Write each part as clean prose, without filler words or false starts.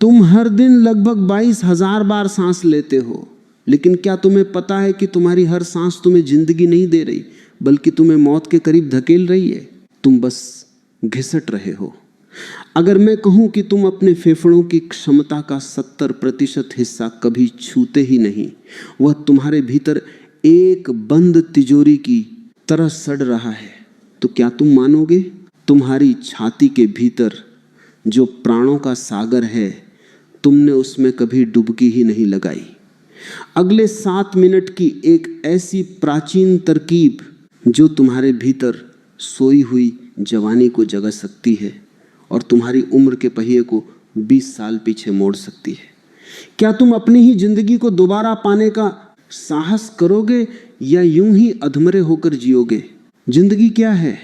तुम हर दिन लगभग 22,000 बार सांस लेते हो, लेकिन क्या तुम्हें पता है कि तुम्हारी हर सांस तुम्हें जिंदगी नहीं दे रही, बल्कि तुम्हें मौत के करीब धकेल रही है? तुम बस घिसट रहे हो। अगर मैं कहूं कि तुम अपने फेफड़ों की क्षमता का 70% हिस्सा कभी छूते ही नहीं, वह तुम्हारे भीतर एक बंद तिजोरी की तरह सड़ रहा है, तो क्या तुम मानोगे? तुम्हारी छाती के भीतर जो प्राणों का सागर है, तुमने उसमें कभी डुबकी ही नहीं लगाई। अगले 7 मिनट की एक ऐसी प्राचीन तरकीब जो तुम्हारे भीतर सोई हुई जवानी को जगा सकती है और तुम्हारी उम्र के पहिए को 20 साल पीछे मोड़ सकती है। क्या तुम अपनी ही जिंदगी को दोबारा पाने का साहस करोगे या यूं ही अधमरे होकर जियोगे? जिंदगी क्या है?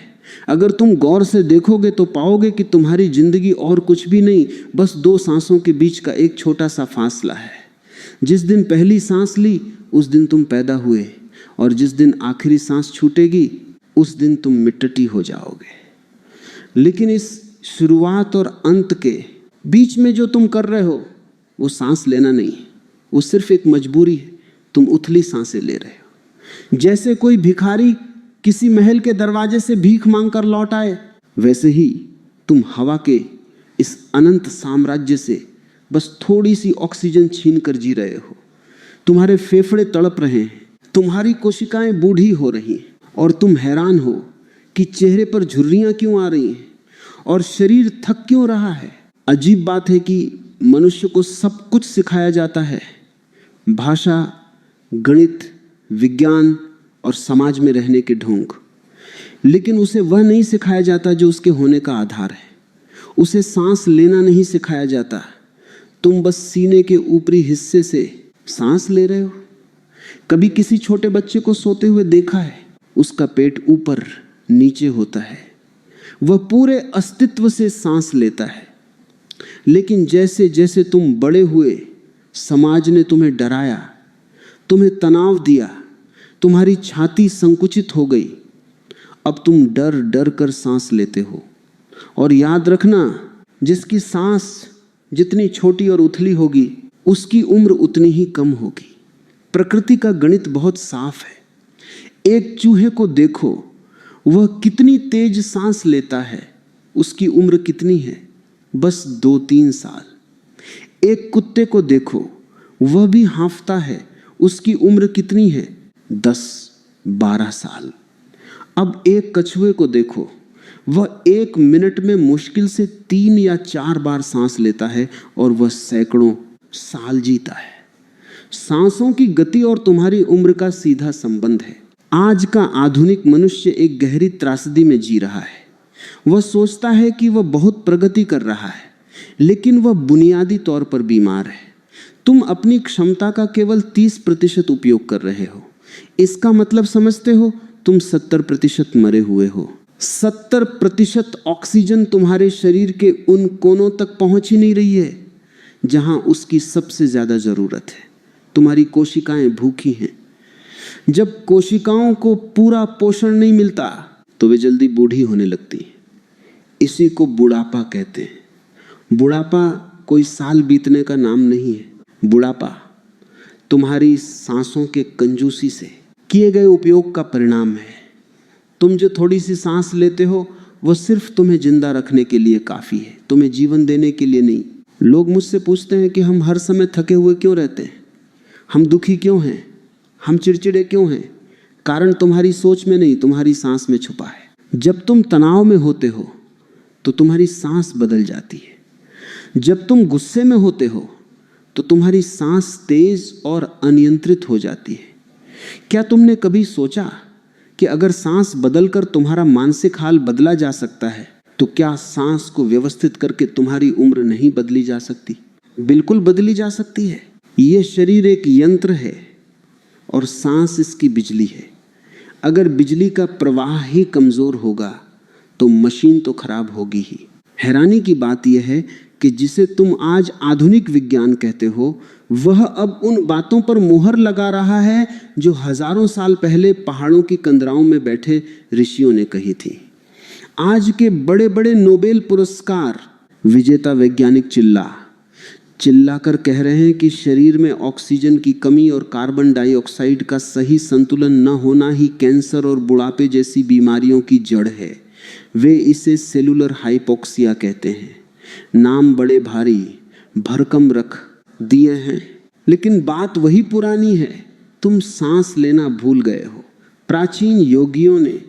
अगर तुम गौर से देखोगे तो पाओगे कि तुम्हारी जिंदगी और कुछ भी नहीं, बस 2 सांसों के बीच का एक छोटा सा फासला है। जिस दिन पहली सांस ली उस दिन तुम पैदा हुए, और जिस दिन आखिरी सांस छूटेगी उस दिन तुम मिट्टी हो जाओगे। लेकिन इस शुरुआत और अंत के बीच में जो तुम कर रहे हो वो सांस लेना नहीं, वो सिर्फ एक मजबूरी है। तुम उथली सांसें ले रहे हो। जैसे कोई भिखारी किसी महल के दरवाजे से भीख मांगकर लौट आए, वैसे ही तुम हवा के इस अनंत साम्राज्य से बस थोड़ी सी ऑक्सीजन छीन कर जी रहे हो। तुम्हारे फेफड़े तड़प रहे हैं, तुम्हारी कोशिकाएं बूढ़ी हो रही हैं, और तुम हैरान हो कि चेहरे पर झुर्रियां क्यों आ रही हैं और शरीर थक क्यों रहा है। अजीब बात है कि मनुष्य को सब कुछ सिखाया जाता है, भाषा, गणित, विज्ञान और समाज में रहने के ढोंग, लेकिन उसे वह नहीं सिखाया जाता जो उसके होने का आधार है। उसे सांस लेना नहीं सिखाया जाता। तुम बस सीने के ऊपरी हिस्से से सांस ले रहे हो। कभी किसी छोटे बच्चे को सोते हुए देखा है? उसका पेट ऊपर नीचे होता है, वह पूरे अस्तित्व से सांस लेता है। लेकिन जैसे जैसे तुम बड़े हुए, समाज ने तुम्हें डराया, तुम्हें तनाव दिया, तुम्हारी छाती संकुचित हो गई। अब तुम डर डर कर सांस लेते हो। और याद रखना, जिसकी सांस जितनी छोटी और उथली होगी उसकी उम्र उतनी ही कम होगी। प्रकृति का गणित बहुत साफ है। एक चूहे को देखो, वह कितनी तेज सांस लेता है, उसकी उम्र कितनी है? बस 2-3 साल। एक कुत्ते को देखो, वह भी हाँफता है, उसकी उम्र कितनी है? 10-12 साल। अब एक कछुए को देखो, वह 1 मिनट में मुश्किल से 3 या 4 बार सांस लेता है और वह सैकड़ों साल जीता है। सांसों की गति और तुम्हारी उम्र का सीधा संबंध है। आज का आधुनिक मनुष्य एक गहरी त्रासदी में जी रहा है। वह सोचता है कि वह बहुत प्रगति कर रहा है, लेकिन वह बुनियादी तौर पर बीमार है। तुम अपनी क्षमता का केवल 30% उपयोग कर रहे हो। इसका मतलब समझते हो? तुम 70% मरे हुए हो। 70% ऑक्सीजन तुम्हारे शरीर के उन कोनों तक पहुंच ही नहीं रही है जहां उसकी सबसे ज्यादा जरूरत है। तुम्हारी कोशिकाएं भूखी हैं। जब कोशिकाओं को पूरा पोषण नहीं मिलता तो वे जल्दी बूढ़ी होने लगती हैं। इसी को बुढ़ापा कहते हैं। बुढ़ापा कोई साल बीतने का नाम नहीं है। बुढ़ापा तुम्हारी सांसों के कंजूसी से किए गए उपयोग का परिणाम है। तुम जो थोड़ी सी सांस लेते हो वह सिर्फ तुम्हें जिंदा रखने के लिए काफी है, तुम्हें जीवन देने के लिए नहीं। लोग मुझसे पूछते हैं कि हम हर समय थके हुए क्यों रहते हैं, हम दुखी क्यों हैं, हम चिड़चिड़े क्यों हैं? कारण तुम्हारी सोच में नहीं, तुम्हारी सांस में छुपा है। जब तुम तनाव में होते हो तो तुम्हारी सांस बदल जाती है। जब तुम गुस्से में होते हो तो तुम्हारी सांस तेज और अनियंत्रित हो जाती है। क्या तुमने कभी सोचा कि अगर सांस बदलकर तुम्हारा मानसिक हाल बदला जा सकता है, तो क्या सांस को व्यवस्थित करके तुम्हारी उम्र नहीं बदली जा सकती? बिल्कुल बदली जा सकती है। यह शरीर एक यंत्र है और सांस इसकी बिजली है। अगर बिजली का प्रवाह ही कमजोर होगा तो मशीन तो खराब होगी ही। हैरानी की बात यह है कि जिसे तुम आज आधुनिक विज्ञान कहते हो, वह अब उन बातों पर मुहर लगा रहा है जो हजारों साल पहले पहाड़ों की कंदराओं में बैठे ऋषियों ने कही थी। आज के बड़े बड़े नोबेल पुरस्कार विजेता वैज्ञानिक चिल्ला चिल्लाकर कह रहे हैं कि शरीर में ऑक्सीजन की कमी और कार्बन डाइऑक्साइड का सही संतुलन न होना ही कैंसर और बुढ़ापे जैसी बीमारियों की जड़ है। वे इसे सेलुलर हाइपोक्सिया कहते हैं। नाम बड़े भारी भरकम रख दिए हैं, लेकिन बात वही पुरानी है। तुम सांस लेना भूल गए हो। प्राचीन योगियों ने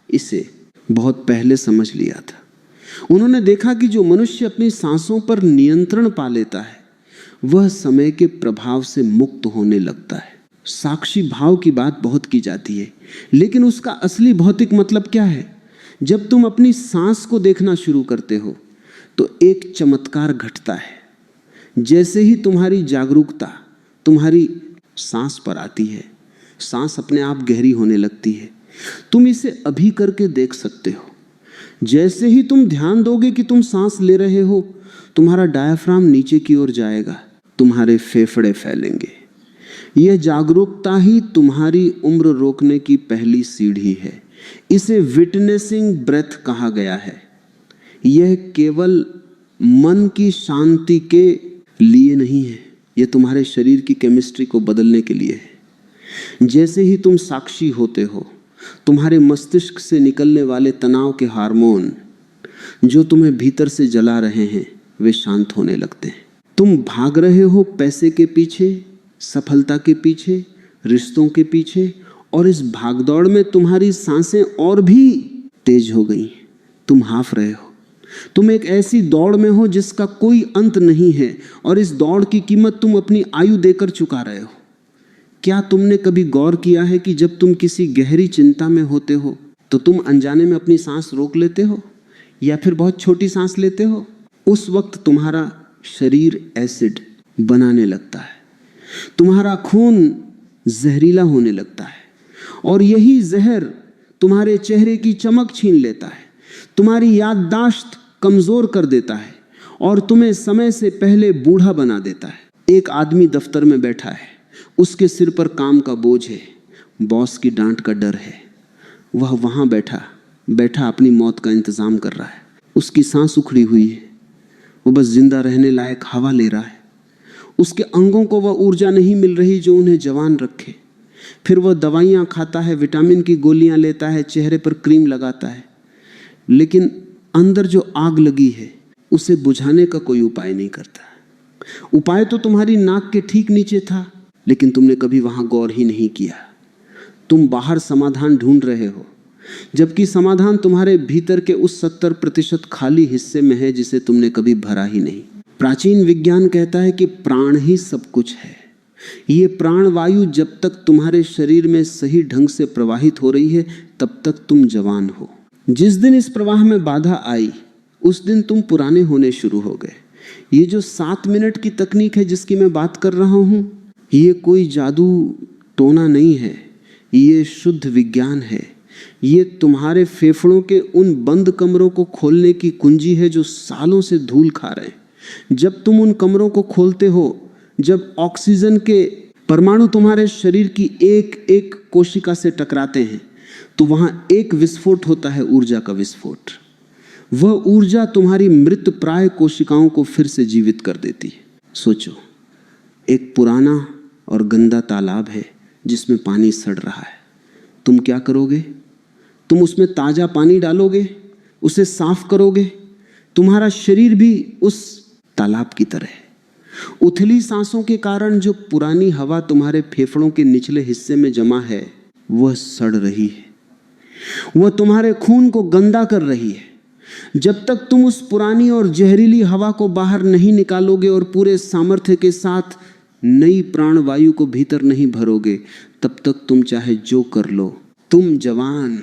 इसे बहुत पहले समझ लिया था। उन्होंने देखा कि जो मनुष्य अपनी सांसों पर नियंत्रण पा लेता है वह समय के प्रभाव से मुक्त होने लगता है। साक्षी भाव की बात बहुत की जाती है, लेकिन उसका असली भौतिक मतलब क्या है? जब तुम अपनी सांस को देखना शुरू करते हो तो एक चमत्कार घटता है। जैसे ही तुम्हारी जागरूकता तुम्हारी सांस पर आती है, सांस अपने आप गहरी होने लगती है। तुम इसे अभी करके देख सकते हो। जैसे ही तुम ध्यान दोगे कि तुम सांस ले रहे हो, तुम्हारा डायफ्राम नीचे की ओर जाएगा, तुम्हारे फेफड़े फैलेंगे। यह जागरूकता ही तुम्हारी उम्र रोकने की पहली सीढ़ी है। इसे विटनेसिंग ब्रेथ कहा गया है। यह केवल मन की शांति के लिए नहीं है, यह तुम्हारे शरीर की केमिस्ट्री को बदलने के लिए है। जैसे ही तुम साक्षी होते हो, तुम्हारे मस्तिष्क से निकलने वाले तनाव के हार्मोन जो तुम्हें भीतर से जला रहे हैं वे शांत होने लगते हैं। तुम भाग रहे हो पैसे के पीछे, सफलता के पीछे, रिश्तों के पीछे, और इस भागदौड़ में तुम्हारी सांसें और भी तेज हो गई। तुम हाफ रहे हो। तुम एक ऐसी दौड़ में हो जिसका कोई अंत नहीं है, और इस दौड़ की कीमत तुम अपनी आयु देकर चुका रहे हो। क्या तुमने कभी गौर किया है कि जब तुम किसी गहरी चिंता में होते हो तो तुम अनजाने में अपनी सांस रोक लेते हो या फिर बहुत छोटी सांस लेते हो? उस वक्त तुम्हारा शरीर एसिड बनाने लगता है, तुम्हारा खून जहरीला होने लगता है, और यही जहर तुम्हारे चेहरे की चमक छीन लेता है, तुम्हारी याददाश्त कमजोर कर देता है और तुम्हें समय से पहले बूढ़ा बना देता है। एक आदमी दफ्तर में बैठा है, उसके सिर पर काम का बोझ है, बॉस की डांट का डर है। वह वहां बैठा अपनी मौत का इंतजाम कर रहा है। उसकी सांस उखड़ी हुई है, वो बस जिंदा रहने लायक हवा ले रहा है। उसके अंगों को वह ऊर्जा नहीं मिल रही जो उन्हें जवान रखे। फिर वह दवाइयाँ खाता है, विटामिन की गोलियां लेता है, चेहरे पर क्रीम लगाता है, लेकिन अंदर जो आग लगी है उसे बुझाने का कोई उपाय नहीं करता। उपाय तो तुम्हारी नाक के ठीक नीचे था, लेकिन तुमने कभी वहां गौर ही नहीं किया। तुम बाहर समाधान ढूंढ रहे हो, जबकि समाधान तुम्हारे भीतर के उस 70% खाली हिस्से में है जिसे तुमने कभी भरा ही नहीं। प्राचीन विज्ञान कहता है कि प्राण ही सब कुछ है। ये प्राणवायु जब तक तुम्हारे शरीर में सही ढंग से प्रवाहित हो रही है तब तक तुम जवान हो। जिस दिन इस प्रवाह में बाधा आई उस दिन तुम पुराने होने शुरू हो गए। ये जो 7 मिनट की तकनीक है जिसकी मैं बात कर रहा हूं, ये कोई जादू टोना नहीं है, ये शुद्ध विज्ञान है। ये तुम्हारे फेफड़ों के उन बंद कमरों को खोलने की कुंजी है जो सालों से धूल खा रहे हैं। जब तुम उन कमरों को खोलते हो, जब ऑक्सीजन के परमाणु तुम्हारे शरीर की एक एक कोशिका से टकराते हैं, तो वहां एक विस्फोट होता है, ऊर्जा का विस्फोट। वह ऊर्जा तुम्हारी मृत प्राय कोशिकाओं को फिर से जीवित कर देती है। सोचो, एक पुराना और गंदा तालाब है जिसमें पानी सड़ रहा है। तुम क्या करोगे? तुम उसमें ताजा पानी डालोगे, उसे साफ करोगे। तुम्हारा शरीर भी उस तालाब की तरह है। उथली सांसों के कारण जो पुरानी हवा तुम्हारे फेफड़ों के निचले हिस्से में जमा है वह सड़ रही है, वह तुम्हारे खून को गंदा कर रही है। जब तक तुम उस पुरानी और जहरीली हवा को बाहर नहीं निकालोगे और पूरे सामर्थ्य के साथ नई प्राणवायु को भीतर नहीं भरोगे, तब तक तुम चाहे जो कर लो, तुम जवान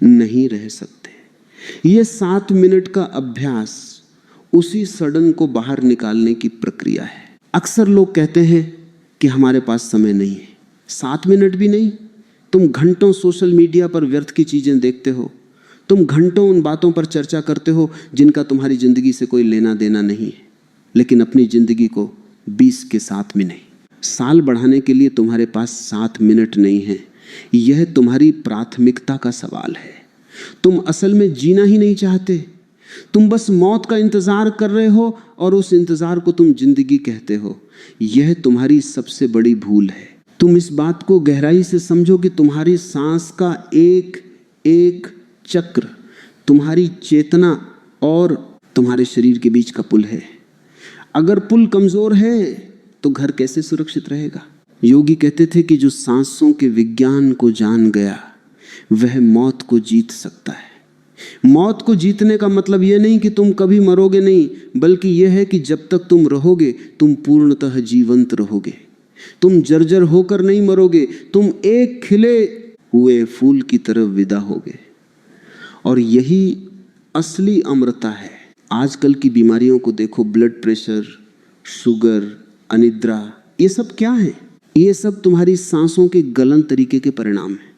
नहीं रह सकते। यह 7 मिनट का अभ्यास उसी सड़न को बाहर निकालने की प्रक्रिया है। अक्सर लोग कहते हैं कि हमारे पास समय नहीं है। 7 मिनट भी नहीं, तुम घंटों सोशल मीडिया पर व्यर्थ की चीजें देखते हो। तुम घंटों उन बातों पर चर्चा करते हो जिनका तुम्हारी जिंदगी से कोई लेना देना नहीं है, लेकिन अपनी जिंदगी को 20 के साथ में नहीं। साल बढ़ाने के लिए तुम्हारे पास 7 मिनट नहीं है। यह तुम्हारी प्राथमिकता का सवाल है। तुम असल में जीना ही नहीं चाहते, तुम बस मौत का इंतजार कर रहे हो और उस इंतजार को तुम जिंदगी कहते हो। यह तुम्हारी सबसे बड़ी भूल है। तुम इस बात को गहराई से समझो कि तुम्हारी सांस का एक एक चक्र तुम्हारी चेतना और तुम्हारे शरीर के बीच का पुल है। अगर पुल कमजोर है तो घर कैसे सुरक्षित रहेगा? योगी कहते थे कि जो सांसों के विज्ञान को जान गया वह मौत को जीत सकता है। मौत को जीतने का मतलब यह नहीं कि तुम कभी मरोगे नहीं, बल्कि यह है कि जब तक तुम रहोगे तुम पूर्णतः जीवंत रहोगे। तुम जर्जर होकर नहीं मरोगे, तुम एक खिले हुए फूल की तरफ विदा होगे। और यही असली अमरता है। आजकल की बीमारियों को देखो, ब्लड प्रेशर, शुगर, अनिद्रा, ये सब क्या है? ये सब तुम्हारी सांसों के गलन तरीके के परिणाम है।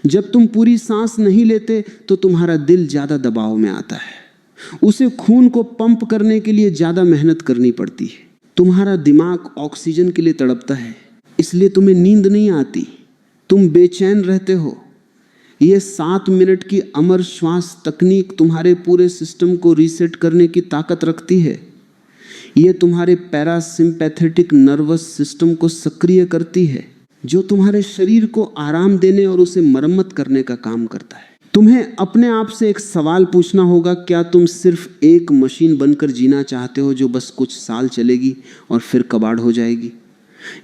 जब तुम पूरी सांस नहीं लेते तो तुम्हारा दिल ज्यादा दबाव में आता है। उसे खून को पंप करने के लिए ज्यादा मेहनत करनी पड़ती है। तुम्हारा दिमाग ऑक्सीजन के लिए तड़पता है, इसलिए तुम्हें नींद नहीं आती, तुम बेचैन रहते हो। यह 7 मिनट की अमर श्वास तकनीक तुम्हारे पूरे सिस्टम को रीसेट करने की ताकत रखती है। यह तुम्हारे पैरासिम्पैथेटिक नर्वस सिस्टम को सक्रिय करती है, जो तुम्हारे शरीर को आराम देने और उसे मरम्मत करने का काम करता है। तुम्हें अपने आप से एक सवाल पूछना होगा, क्या तुम सिर्फ एक मशीन बनकर जीना चाहते हो जो बस कुछ साल चलेगी और फिर कबाड़ हो जाएगी,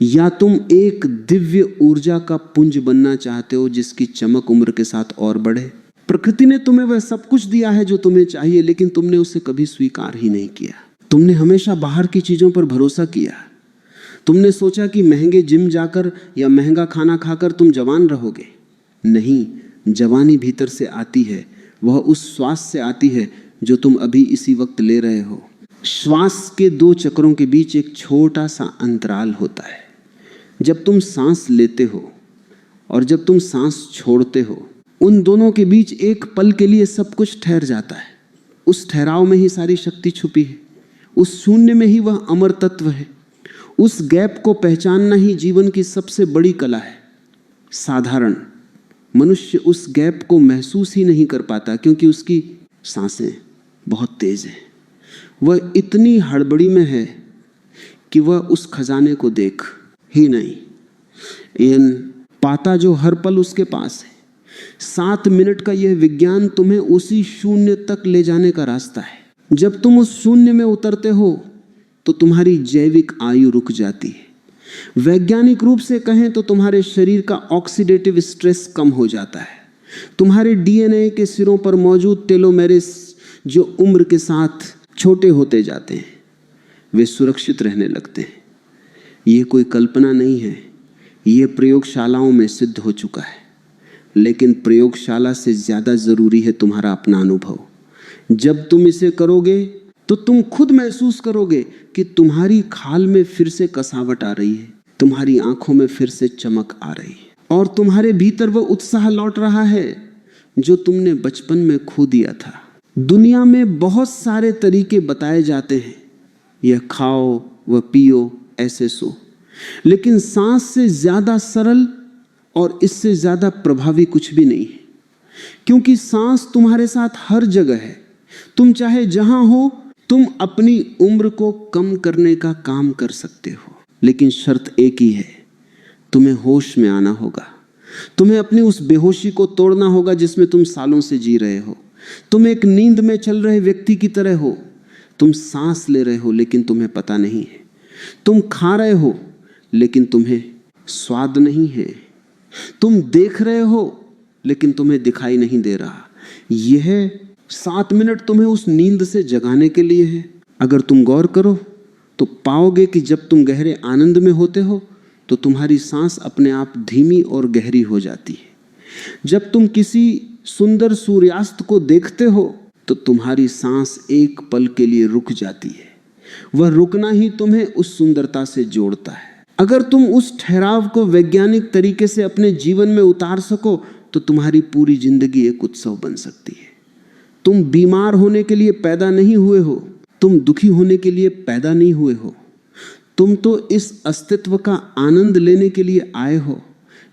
या तुम एक दिव्य ऊर्जा का पुंज बनना चाहते हो जिसकी चमक उम्र के साथ और बढ़े? प्रकृति ने तुम्हें वह सब कुछ दिया है जो तुम्हें चाहिए, लेकिन तुमने उसे कभी स्वीकार ही नहीं किया। तुमने हमेशा बाहर की चीजों पर भरोसा किया। तुमने सोचा कि महंगे जिम जाकर या महंगा खाना खाकर तुम जवान रहोगे। नहीं, जवानी भीतर से आती है, वह उस श्वास से आती है जो तुम अभी इसी वक्त ले रहे हो। श्वास के 2 चक्रों के बीच एक छोटा सा अंतराल होता है। जब तुम सांस लेते हो और जब तुम सांस छोड़ते हो, उन दोनों के बीच एक पल के लिए सब कुछ ठहर जाता है। उस ठहराव में ही सारी शक्ति छुपी है, उस शून्य में ही वह अमर तत्व है। उस गैप को पहचानना ही जीवन की सबसे बड़ी कला है। साधारण मनुष्य उस गैप को महसूस ही नहीं कर पाता, क्योंकि उसकी सांसें बहुत तेज हैं। वह इतनी हड़बड़ी में है कि वह उस खजाने को देख ही नहीं इन पाता जो हर पल उसके पास है। 7 मिनट का यह विज्ञान तुम्हें उसी शून्य तक ले जाने का रास्ता है। जब तुम उस शून्य में उतरते हो तो तुम्हारी जैविक आयु रुक जाती है। वैज्ञानिक रूप से कहें तो तुम्हारे शरीर का ऑक्सीडेटिव स्ट्रेस कम हो जाता है। तुम्हारे डीएनए के सिरों पर मौजूद टेलोमेरेस, जो उम्र के साथ छोटे होते जाते हैं, वे सुरक्षित रहने लगते हैं। ये कोई कल्पना नहीं है, ये प्रयोगशालाओं में सिद्ध हो चुका है। लेकिन प्रयोगशाला से ज्यादा जरूरी है तुम्हारा अपना अनुभव। जब तुम इसे करोगे तो तुम खुद महसूस करोगे कि तुम्हारी खाल में फिर से कसावट आ रही है, तुम्हारी आंखों में फिर से चमक आ रही है, और तुम्हारे भीतर वो उत्साह लौट रहा है जो तुमने बचपन में खो दिया था। दुनिया में बहुत सारे तरीके बताए जाते हैं, यह खाओ, वह पियो, ऐसे सो, लेकिन सांस से ज्यादा सरल और इससे ज्यादा प्रभावी कुछ भी नहीं है। क्योंकि सांस तुम्हारे साथ हर जगह है। तुम चाहे जहां हो, तुम अपनी उम्र को कम करने का काम कर सकते हो, लेकिन शर्त एक ही है, तुम्हें होश में आना होगा। तुम्हें अपनी उस बेहोशी को तोड़ना होगा जिसमें तुम सालों से जी रहे हो। तुम एक नींद में चल रहे व्यक्ति की तरह हो। तुम सांस ले रहे हो लेकिन तुम्हें पता नहीं है। तुम खा रहे हो लेकिन तुम्हें स्वाद नहीं है। तुम देख रहे हो लेकिन तुम्हें दिखाई नहीं दे रहा। यह 7 मिनट तुम्हें उस नींद से जगाने के लिए है। अगर तुम गौर करो तो पाओगे कि जब तुम गहरे आनंद में होते हो तो तुम्हारी सांस अपने आप धीमी और गहरी हो जाती है। जब तुम किसी सुंदर सूर्यास्त को देखते हो तो तुम्हारी सांस एक पल के लिए रुक जाती है। वह रुकना ही तुम्हें उस सुंदरता से जोड़ता है। अगर तुम उस ठहराव को वैज्ञानिक तरीके से अपने जीवन में उतार सको तो तुम्हारी पूरी जिंदगी एक उत्सव बन सकती है। तुम बीमार होने के लिए पैदा नहीं हुए हो, तुम दुखी होने के लिए पैदा नहीं हुए हो। तुम तो इस अस्तित्व का आनंद लेने के लिए आए हो,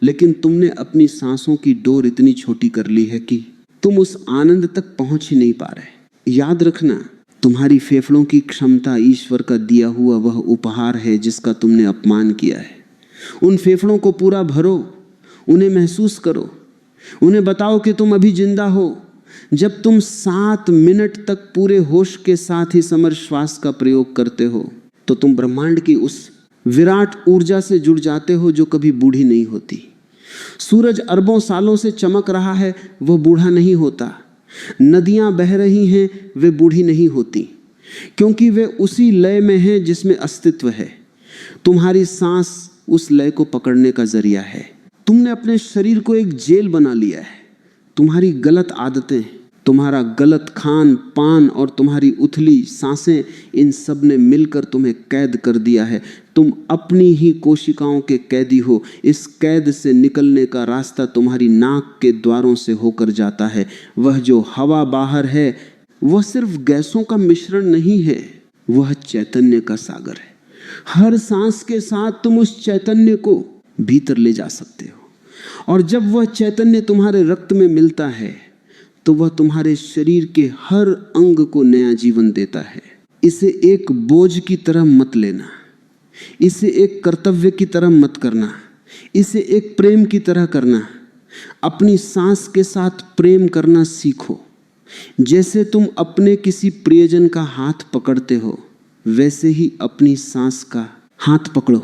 लेकिन तुमने अपनी सांसों की डोर इतनी छोटी कर ली है कि तुम उस आनंद तक पहुंच ही नहीं पा रहे। याद रखना, तुम्हारी फेफड़ों की क्षमता ईश्वर का दिया हुआ वह उपहार है जिसका तुमने अपमान किया है। उन फेफड़ों को पूरा भरो, उन्हें महसूस करो, उन्हें बताओ कि तुम अभी जिंदा हो। जब तुम 7 मिनट तक पूरे होश के साथ ही समर श्वास का प्रयोग करते हो तो तुम ब्रह्मांड की उस विराट ऊर्जा से जुड़ जाते हो जो कभी बूढ़ी नहीं होती। सूरज अरबों सालों से चमक रहा है, वह बूढ़ा नहीं होता। नदियां बह रही हैं, वे बूढ़ी नहीं होती, क्योंकि वे उसी लय में हैं जिसमें अस्तित्व है। तुम्हारी सांस उस लय को पकड़ने का जरिया है। तुमने अपने शरीर को एक जेल बना लिया है। तुम्हारी गलत आदतें, तुम्हारा गलत खान पान और तुम्हारी उथली सांसें, इन सब ने मिलकर तुम्हें कैद कर दिया है। तुम अपनी ही कोशिकाओं के कैदी हो। इस कैद से निकलने का रास्ता तुम्हारी नाक के द्वारों से होकर जाता है। वह जो हवा बाहर है वह सिर्फ गैसों का मिश्रण नहीं है, वह चैतन्य का सागर है। हर सांस के साथ तुम उस चैतन्य को भीतर ले जा सकते हो, और जब वह चैतन्य तुम्हारे रक्त में मिलता है तो वह तुम्हारे शरीर के हर अंग को नया जीवन देता है। इसे एक बोझ की तरह मत लेना, इसे एक कर्तव्य की तरह मत करना, इसे एक प्रेम की तरह करना। अपनी सांस के साथ प्रेम करना सीखो। जैसे तुम अपने किसी प्रियजन का हाथ पकड़ते हो, वैसे ही अपनी सांस का हाथ पकड़ो,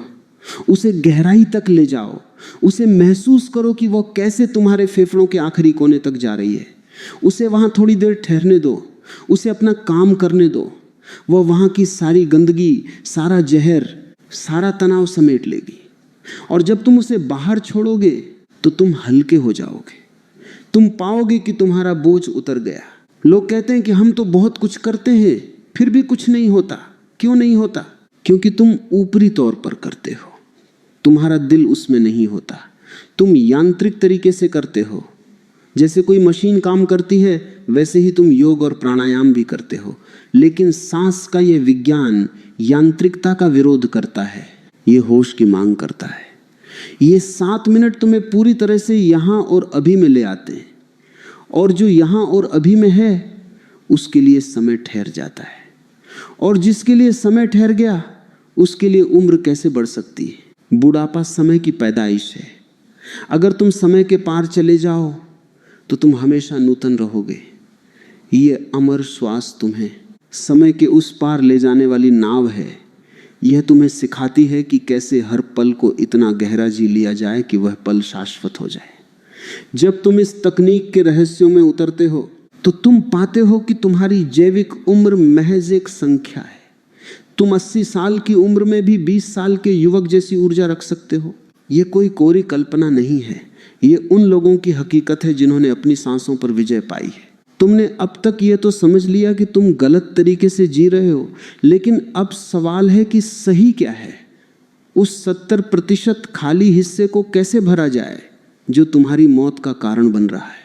उसे गहराई तक ले जाओ, उसे महसूस करो कि वह कैसे तुम्हारे फेफड़ों के आखिरी कोने तक जा रही है। उसे वहां थोड़ी देर ठहरने दो, उसे अपना काम करने दो। वह वहां की सारी गंदगी, सारा जहर, सारा तनाव समेट लेगी, और जब तुम उसे बाहर छोड़ोगे तो तुम हल्के हो जाओगे। तुम पाओगे कि तुम्हारा बोझ उतर गया। लोग कहते हैं कि हम तो बहुत कुछ करते हैं फिर भी कुछ नहीं होता। क्यों नहीं होता? क्योंकि तुम ऊपरी तौर पर करते हो, तुम्हारा दिल उसमें नहीं होता। तुम यांत्रिक तरीके से करते हो, जैसे कोई मशीन काम करती है वैसे ही तुम योग और प्राणायाम भी करते हो। लेकिन सांस का ये विज्ञान यांत्रिकता का विरोध करता है, ये होश की मांग करता है। ये 7 मिनट तुम्हें पूरी तरह से यहाँ और अभी में ले आते हैं, और जो यहाँ और अभी में है उसके लिए समय ठहर जाता है, और जिसके लिए समय ठहर गया उसके लिए उम्र कैसे बढ़ सकती है? बुढ़ापा समय की पैदाइश है। अगर तुम समय के पार चले जाओ तो तुम हमेशा नूतन रहोगे। ये अमर श्वास तुम्हें समय के उस पार ले जाने वाली नाव है। यह तुम्हें सिखाती है कि कैसे हर पल को इतना गहरा जी लिया जाए कि वह पल शाश्वत हो जाए। जब तुम इस तकनीक के रहस्यों में उतरते हो तो तुम पाते हो कि तुम्हारी जैविक उम्र महज एक संख्या है। तुम 80 साल की उम्र में भी 20 साल के युवक जैसी ऊर्जा रख सकते हो। ये कोई कोरी कल्पना नहीं है, ये उन लोगों की हकीकत है जिन्होंने अपनी सांसों पर विजय पाई है। तुमने अब तक ये तो समझ लिया कि तुम गलत तरीके से जी रहे हो, लेकिन अब सवाल है कि सही क्या है? उस 70% खाली हिस्से को कैसे भरा जाए जो तुम्हारी मौत का कारण बन रहा है?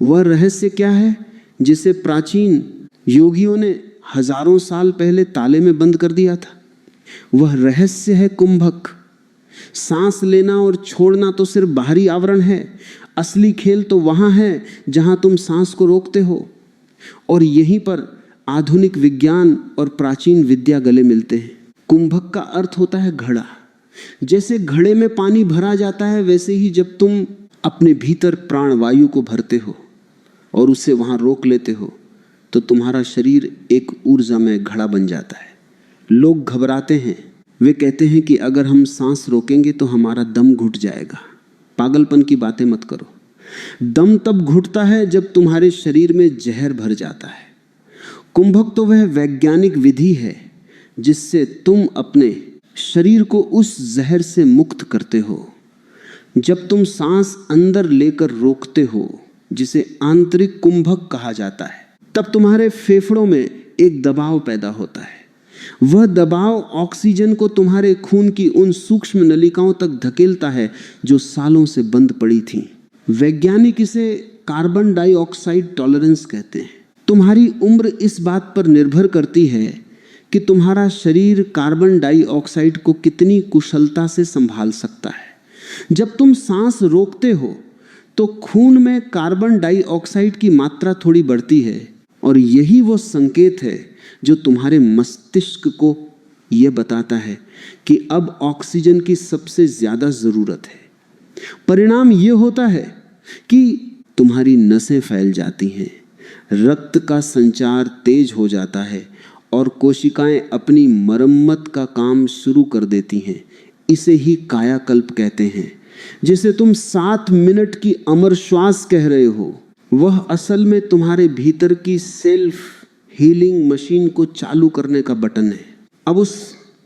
वह रहस्य क्या है जिसे प्राचीन योगियों ने हजारों साल पहले ताले में बंद कर दिया था? वह रहस्य है कुंभक। सांस लेना और छोड़ना तो सिर्फ बाहरी आवरण है, असली खेल तो वहां है जहां तुम सांस को रोकते हो। और यहीं पर आधुनिक विज्ञान और प्राचीन विद्या गले मिलते हैं। कुंभक का अर्थ होता है घड़ा। जैसे घड़े में पानी भरा जाता है, वैसे ही जब तुम अपने भीतर प्राणवायु को भरते हो और उसे वहां रोक लेते हो तो तुम्हारा शरीर एक ऊर्जामय घड़ा बन जाता है। लोग घबराते हैं, वे कहते हैं कि अगर हम सांस रोकेंगे तो हमारा दम घुट जाएगा। पागलपन की बातें मत करो। दम तब घुटता है जब तुम्हारे शरीर में जहर भर जाता है। कुंभक तो वह वैज्ञानिक विधि है जिससे तुम अपने शरीर को उस जहर से मुक्त करते हो। जब तुम सांस अंदर लेकर रोकते हो, जिसे आंतरिक कुंभक कहा जाता है, तब तुम्हारे फेफड़ों में एक दबाव पैदा होता है। वह दबाव ऑक्सीजन को तुम्हारे खून की उन सूक्ष्म नलिकाओं तक धकेलता है जो सालों से बंद पड़ी थीं। वैज्ञानिक इसे कार्बन डाइऑक्साइड टॉलरेंस कहते हैं। तुम्हारी उम्र इस बात पर निर्भर करती है कि तुम्हारा शरीर कार्बन डाइऑक्साइड को कितनी कुशलता से संभाल सकता है। जब तुम सांस रोकते हो तो खून में कार्बन डाइऑक्साइड की मात्रा थोड़ी बढ़ती है, और यही वो संकेत है जो तुम्हारे मस्तिष्क को यह बताता है कि अब ऑक्सीजन की सबसे ज्यादा जरूरत है। परिणाम यह होता है कि तुम्हारी नसें फैल जाती हैं, रक्त का संचार तेज हो जाता है और कोशिकाएं अपनी मरम्मत का काम शुरू कर देती हैं। इसे ही कायाकल्प कहते हैं। जिसे तुम 7 मिनट की अमर श्वास कह रहे हो, वह असल में तुम्हारे भीतर की सेल्फ हीलिंग मशीन को चालू करने का बटन है। अब उस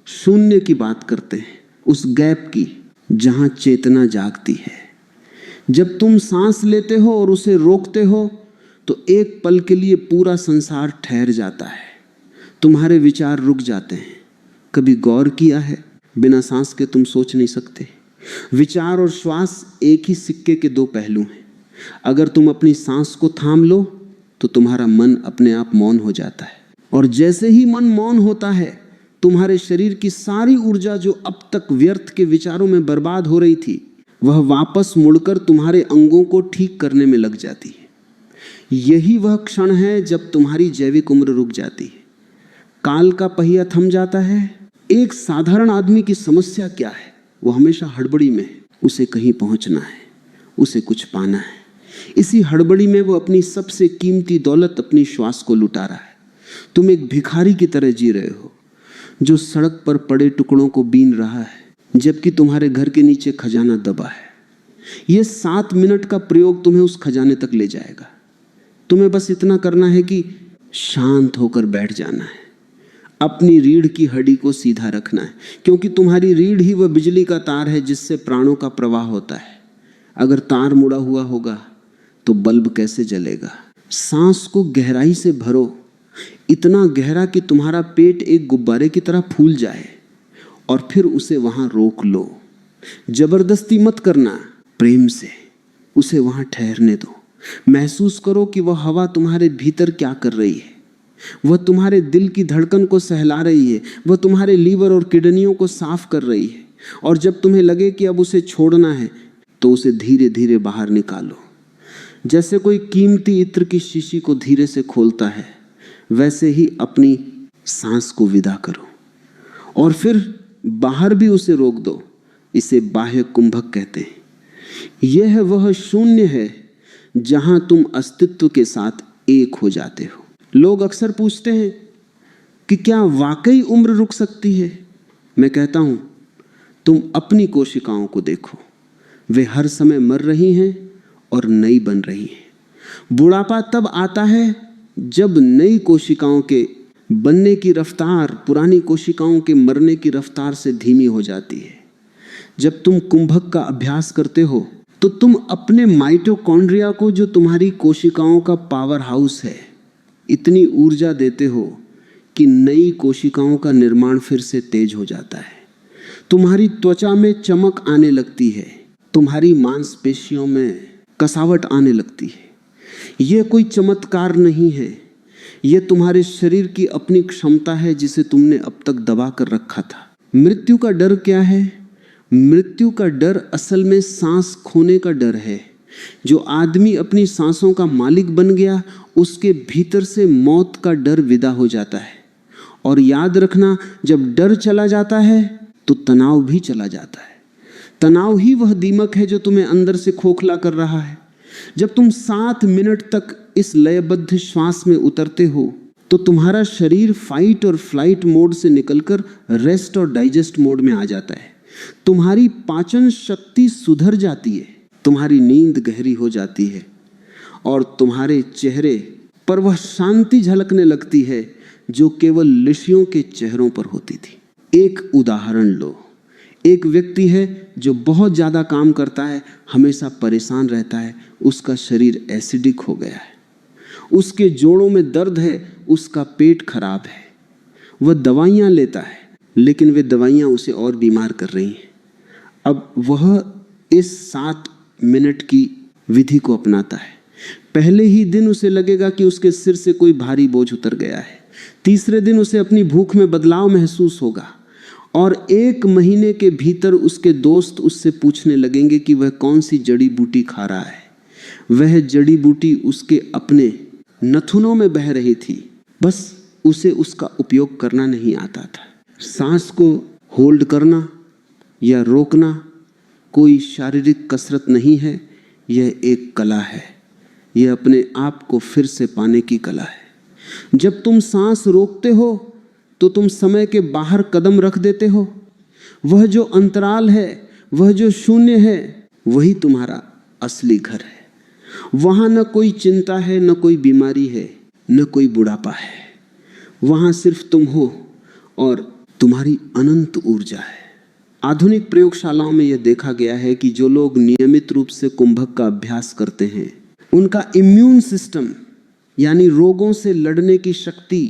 शून्य की बात करते हैं, उस गैप की जहां चेतना जागती है। जब तुम सांस लेते हो और उसे रोकते हो तो एक पल के लिए पूरा संसार ठहर जाता है, तुम्हारे विचार रुक जाते हैं। कभी गौर किया है, बिना सांस के तुम सोच नहीं सकते। विचार और श्वास एक ही सिक्के के 2 पहलू हैं। अगर तुम अपनी सांस को थाम लो तो तुम्हारा मन अपने आप मौन हो जाता है, और जैसे ही मन मौन होता है तुम्हारे शरीर की सारी ऊर्जा जो अब तक व्यर्थ के विचारों में बर्बाद हो रही थी, वह वापस मुड़कर तुम्हारे अंगों को ठीक करने में लग जाती है। यही वह क्षण है जब तुम्हारी जैविक उम्र रुक जाती है, काल का पहिया थम जाता है। एक साधारण आदमी की समस्या क्या है? वो हमेशा हड़बड़ी में है। उसे कहीं पहुंचना है, उसे कुछ पाना है। इसी हड़बड़ी में वो अपनी सबसे कीमती दौलत, अपनी श्वास को लुटा रहा है। तुम एक भिखारी की तरह जी रहे हो जो सड़क पर पड़े टुकड़ों को बीन रहा है, जबकि तुम्हारे घर के नीचे खजाना दबा है। यह 7 मिनट का प्रयोग तुम्हें उस खजाने तक ले जाएगा। तुम्हें बस इतना करना है कि शांत होकर बैठ जाना है, अपनी रीढ़ की हड्डी को सीधा रखना है, क्योंकि तुम्हारी रीढ़ ही वह बिजली का तार है जिससे प्राणों का प्रवाह होता है। अगर तार मुड़ा हुआ होगा तो बल्ब कैसे जलेगा? सांस को गहराई से भरो, इतना गहरा कि तुम्हारा पेट एक गुब्बारे की तरह फूल जाए, और फिर उसे वहां रोक लो। जबरदस्ती मत करना, प्रेम से उसे वहां ठहरने दो। महसूस करो कि वह हवा तुम्हारे भीतर क्या कर रही है। वह तुम्हारे दिल की धड़कन को सहला रही है, वह तुम्हारे लीवर और किडनियों को साफ कर रही है। और जब तुम्हें लगे कि अब उसे छोड़ना है तो उसे धीरे धीरे बाहर निकालो। जैसे कोई कीमती इत्र की शीशी को धीरे से खोलता है, वैसे ही अपनी सांस को विदा करो और फिर बाहर भी उसे रोक दो। इसे बाह्य कुंभक कहते हैं। यह वह शून्य है जहां तुम अस्तित्व के साथ एक हो जाते हो। लोग अक्सर पूछते हैं कि क्या वाकई उम्र रुक सकती है? मैं कहता हूं, तुम अपनी कोशिकाओं को देखो, वे हर समय मर रही हैं और नई बन रही हैं। बुढ़ापा तब आता है जब नई कोशिकाओं के बनने की रफ्तार पुरानी कोशिकाओं के मरने की रफ्तार से धीमी हो जाती है। जब तुम कुंभक का अभ्यास करते हो तो तुम अपने माइटोकॉन्ड्रिया को, जो तुम्हारी कोशिकाओं का पावर हाउस है, इतनी ऊर्जा देते हो कि नई कोशिकाओं का निर्माण फिर से तेज हो जाता है। तुम्हारी त्वचा में चमक आने लगती है, तुम्हारी मांसपेशियों में कसावट आने लगती है। यह कोई चमत्कार नहीं है, यह तुम्हारे शरीर की अपनी क्षमता है जिसे तुमने अब तक दबा कर रखा था। मृत्यु का डर क्या है? मृत्यु का डर असल में सांस खोने का डर है। जो आदमी अपनी सांसों का मालिक बन गया, उसके भीतर से मौत का डर विदा हो जाता है। और याद रखना, जब डर चला जाता है तो तनाव भी चला जाता है। तनाव ही वह दीमक है जो तुम्हें अंदर से खोखला कर रहा है। जब तुम 7 मिनट तक इस लयबद्ध श्वास में उतरते हो तो तुम्हारा शरीर फाइट और फ्लाइट मोड से निकलकर रेस्ट और डाइजेस्ट मोड में आ जाता है। तुम्हारी पाचन शक्ति सुधर जाती है, तुम्हारी नींद गहरी हो जाती है और तुम्हारे चेहरे पर वह शांति झलकने लगती है जो केवल ऋषियों के चेहरों पर होती थी। एक उदाहरण लो। एक व्यक्ति है जो बहुत ज़्यादा काम करता है, हमेशा परेशान रहता है, उसका शरीर एसिडिक हो गया है, उसके जोड़ों में दर्द है, उसका पेट खराब है। वह दवाइयाँ लेता है लेकिन वे दवाइयाँ उसे और बीमार कर रही हैं। अब वह इस 7 मिनट की विधि को अपनाता है। पहले ही दिन उसे लगेगा कि उसके सिर से कोई भारी बोझ उतर गया है। तीसरे दिन उसे अपनी भूख में बदलाव महसूस होगा और 1 महीने के भीतर उसके दोस्त उससे पूछने लगेंगे कि वह कौन सी जड़ी बूटी खा रहा है। वह जड़ी बूटी उसके अपने नथुनों में बह रही थी, बस उसे उसका उपयोग करना नहीं आता था। सांस को होल्ड करना या रोकना कोई शारीरिक कसरत नहीं है, यह एक कला है। यह अपने आप को फिर से पाने की कला है। जब तुम सांस रोकते हो तो तुम समय के बाहर कदम रख देते हो। वह जो अंतराल है, वह जो शून्य है, वही तुम्हारा असली घर है। वहां न कोई चिंता है, न कोई बीमारी है, न कोई बुढ़ापा है। वहां सिर्फ तुम हो और तुम्हारी अनंत ऊर्जा है। आधुनिक प्रयोगशालाओं में यह देखा गया है कि जो लोग नियमित रूप से कुंभक का अभ्यास करते हैं, उनका इम्यून सिस्टम यानी रोगों से लड़ने की शक्ति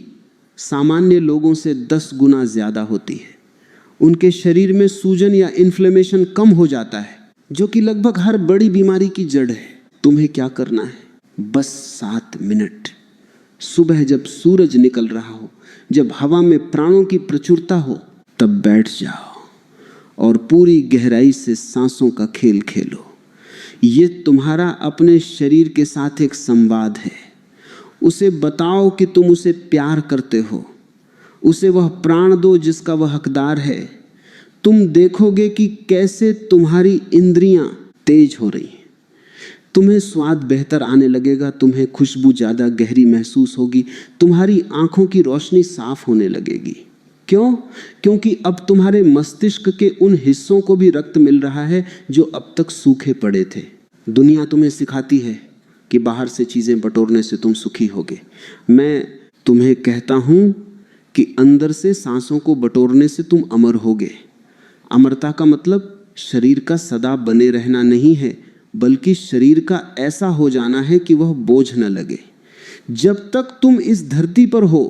सामान्य लोगों से 10 गुना ज्यादा होती है। उनके शरीर में सूजन या इन्फ्लेमेशन कम हो जाता है, जो कि लगभग हर बड़ी बीमारी की जड़ है। तुम्हें क्या करना है? बस 7 मिनट। सुबह जब सूरज निकल रहा हो, जब हवा में प्राणों की प्रचुरता हो, तब बैठ जाओ और पूरी गहराई से सांसों का खेल खेलो। ये तुम्हारा अपने शरीर के साथ एक संवाद है। उसे बताओ कि तुम उसे प्यार करते हो। उसे वह प्राण दो जिसका वह हकदार है। तुम देखोगे कि कैसे तुम्हारी इंद्रियां तेज हो रही हैं। तुम्हें स्वाद बेहतर आने लगेगा, तुम्हें खुशबू ज़्यादा गहरी महसूस होगी, तुम्हारी आंखों की रोशनी साफ होने लगेगी। क्यों? क्योंकि अब तुम्हारे मस्तिष्क के उन हिस्सों को भी रक्त मिल रहा है जो अब तक सूखे पड़े थे। दुनिया तुम्हें सिखाती है कि बाहर से चीज़ें बटोरने से तुम सुखी होगे। मैं तुम्हें कहता हूँ कि अंदर से सांसों को बटोरने से तुम अमर होगे। अमरता का मतलब शरीर का सदा बने रहना नहीं है, बल्कि शरीर का ऐसा हो जाना है कि वह बोझ न लगे। जब तक तुम इस धरती पर हो,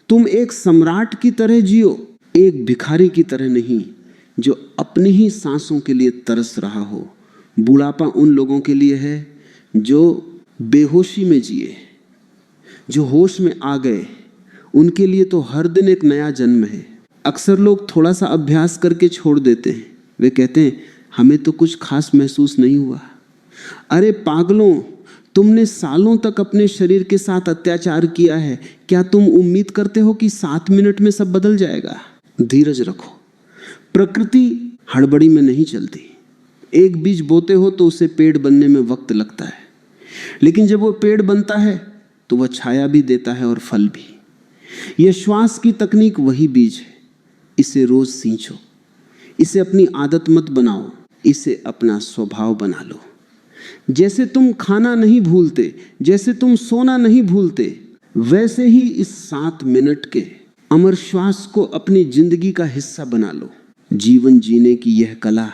तुम एक सम्राट की तरह जियो, एक भिखारी की तरह नहीं जो अपनी ही सांसों के लिए तरस रहा हो। बुढ़ापा उन लोगों के लिए है जो बेहोशी में जिए, जो होश में आ गए। उनके लिए तो हर दिन एक नया जन्म है। अक्सर लोग थोड़ा सा अभ्यास करके छोड़ देते हैं। वे कहते हैं हमें तो कुछ खास महसूस नहीं हुआ। अरे पागलों, तुमने सालों तक अपने शरीर के साथ अत्याचार किया है। क्या तुम उम्मीद करते हो कि 7 मिनट में सब बदल जाएगा? धीरज रखो। प्रकृति हड़बड़ी में नहीं चलती। एक बीज बोते हो तो उसे पेड़ बनने में वक्त लगता है, लेकिन जब वो पेड़ बनता है तो वह छाया भी देता है और फल भी। यह श्वास की तकनीक वही बीज है। इसे रोज सींचो, इसे अपनी आदत मत बनाओ, इसे अपना स्वभाव बना लो। जैसे तुम खाना नहीं भूलते, जैसे तुम सोना नहीं भूलते, वैसे ही इस 7 मिनट के अमर श्वास को अपनी जिंदगी का हिस्सा बना लो। जीवन जीने की यह कला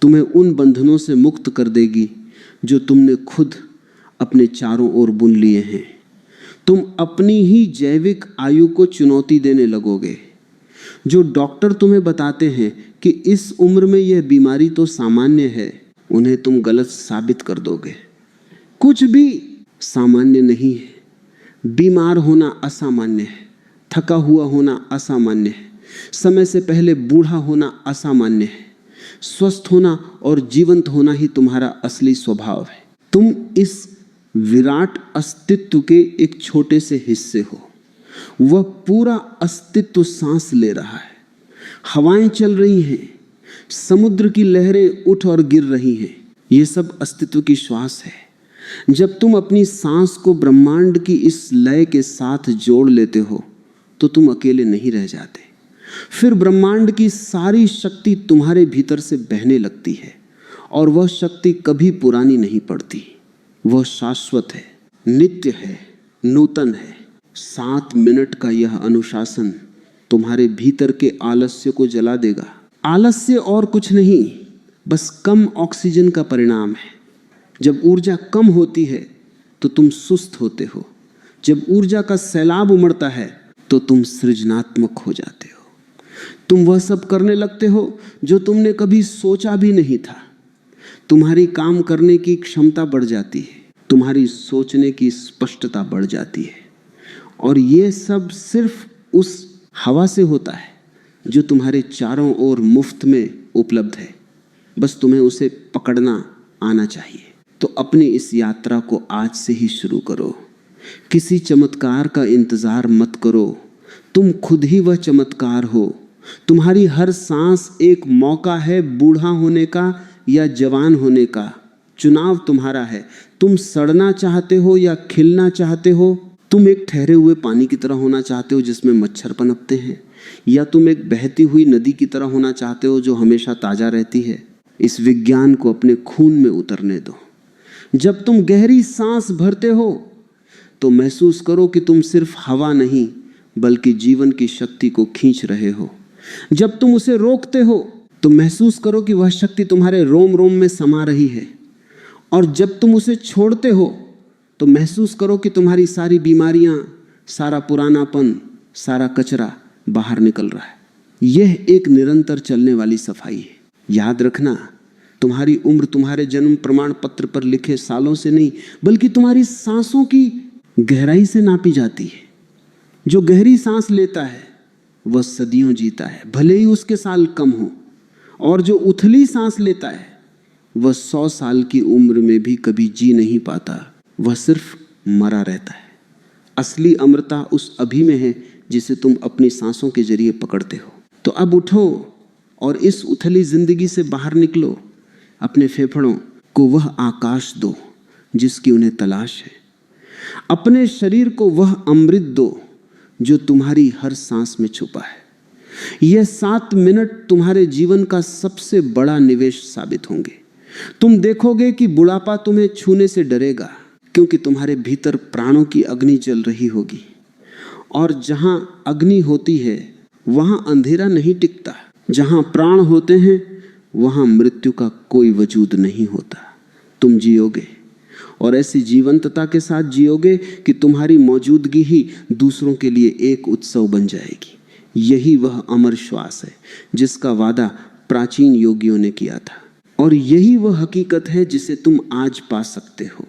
तुम्हें उन बंधनों से मुक्त कर देगी जो तुमने खुद अपने चारों ओर बुन लिए हैं। तुम अपनी ही जैविक आयु को चुनौती देने लगोगे। जो डॉक्टर तुम्हें बताते हैं कि इस उम्र में यह बीमारी तो सामान्य है, उन्हें तुम गलत साबित कर दोगे। कुछ भी सामान्य नहीं है। बीमार होना असामान्य है, थका हुआ होना असामान्य है, समय से पहले बूढ़ा होना असामान्य है। स्वस्थ होना और जीवंत होना ही तुम्हारा असली स्वभाव है। तुम इस विराट अस्तित्व के एक छोटे से हिस्से हो। वह पूरा अस्तित्व सांस ले रहा है। हवाएं चल रही हैं, समुद्र की लहरें उठ और गिर रही हैं। ये सब अस्तित्व की श्वास है। जब तुम अपनी सांस को ब्रह्मांड की इस लय के साथ जोड़ लेते हो तो तुम अकेले नहीं रह जाते। फिर ब्रह्मांड की सारी शक्ति तुम्हारे भीतर से बहने लगती है और वह शक्ति कभी पुरानी नहीं पड़ती। वह शाश्वत है, नित्य है, नूतन है। 7 मिनट का यह अनुशासन तुम्हारे भीतर के आलस्य को जला देगा। आलस्य और कुछ नहीं, बस कम ऑक्सीजन का परिणाम है। जब ऊर्जा कम होती है तो तुम सुस्त होते हो। जब ऊर्जा का सैलाब उमड़ता है तो तुम सृजनात्मक हो जाते हो। तुम वह सब करने लगते हो जो तुमने कभी सोचा भी नहीं था। तुम्हारी काम करने की क्षमता बढ़ जाती है, तुम्हारी सोचने की स्पष्टता बढ़ जाती है। और ये सब सिर्फ उस हवा से होता है जो तुम्हारे चारों ओर मुफ्त में उपलब्ध है। बस तुम्हें उसे पकड़ना आना चाहिए। तो अपनी इस यात्रा को आज से ही शुरू करो। किसी चमत्कार का इंतजार मत करो, तुम खुद ही वह चमत्कार हो। तुम्हारी हर सांस एक मौका है बूढ़ा होने का या जवान होने का। चुनाव तुम्हारा है। तुम सड़ना चाहते हो या खिलना चाहते हो। तुम एक ठहरे हुए पानी की तरह होना चाहते हो जिसमें मच्छर पनपते हैं, या तुम एक बहती हुई नदी की तरह होना चाहते हो जो हमेशा ताजा रहती है। इस विज्ञान को अपने खून में उतरने दो। जब तुम गहरी सांस भरते हो तो महसूस करो कि तुम सिर्फ हवा नहीं बल्कि जीवन की शक्ति को खींच रहे हो। जब तुम उसे रोकते हो तो महसूस करो कि वह शक्ति तुम्हारे रोम रोम में समा रही है। और जब तुम उसे छोड़ते हो तो महसूस करो कि तुम्हारी सारी बीमारियां, सारा पुरानापन, सारा कचरा बाहर निकल रहा है। यह एक निरंतर चलने वाली सफाई है। याद रखना, तुम्हारी उम्र तुम्हारे जन्म प्रमाण पत्र पर लिखे सालों से नहीं बल्कि तुम्हारी सांसों की गहराई से नापी जाती है। जो गहरी सांस लेता है वह सदियों जीता है, भले ही उसके साल कम हो। और जो उथली सांस लेता है वह 100 साल की उम्र में भी कभी जी नहीं पाता, वह सिर्फ मरा रहता है। असली अमरता उस अभी में है जिसे तुम अपनी सांसों के जरिए पकड़ते हो। तो अब उठो और इस उथली जिंदगी से बाहर निकलो। अपने फेफड़ों को वह आकाश दो जिसकी उन्हें तलाश है। अपने शरीर को वह अमृत दो जो तुम्हारी हर सांस में छुपा है। यह 7 मिनट तुम्हारे जीवन का सबसे बड़ा निवेश साबित होंगे। तुम देखोगे कि बुढ़ापा तुम्हें छूने से डरेगा क्योंकि तुम्हारे भीतर प्राणों की अग्नि जल रही होगी। और जहां अग्नि होती है वहां अंधेरा नहीं टिकता। जहां प्राण होते हैं वहां मृत्यु का कोई वजूद नहीं होता। तुम जियोगे और ऐसी जीवंतता के साथ जियोगे कि तुम्हारी मौजूदगी ही दूसरों के लिए एक उत्सव बन जाएगी। यही वह अमर श्वास है जिसका वादा प्राचीन योगियों ने किया था, और यही वह हकीकत है जिसे तुम आज पा सकते हो।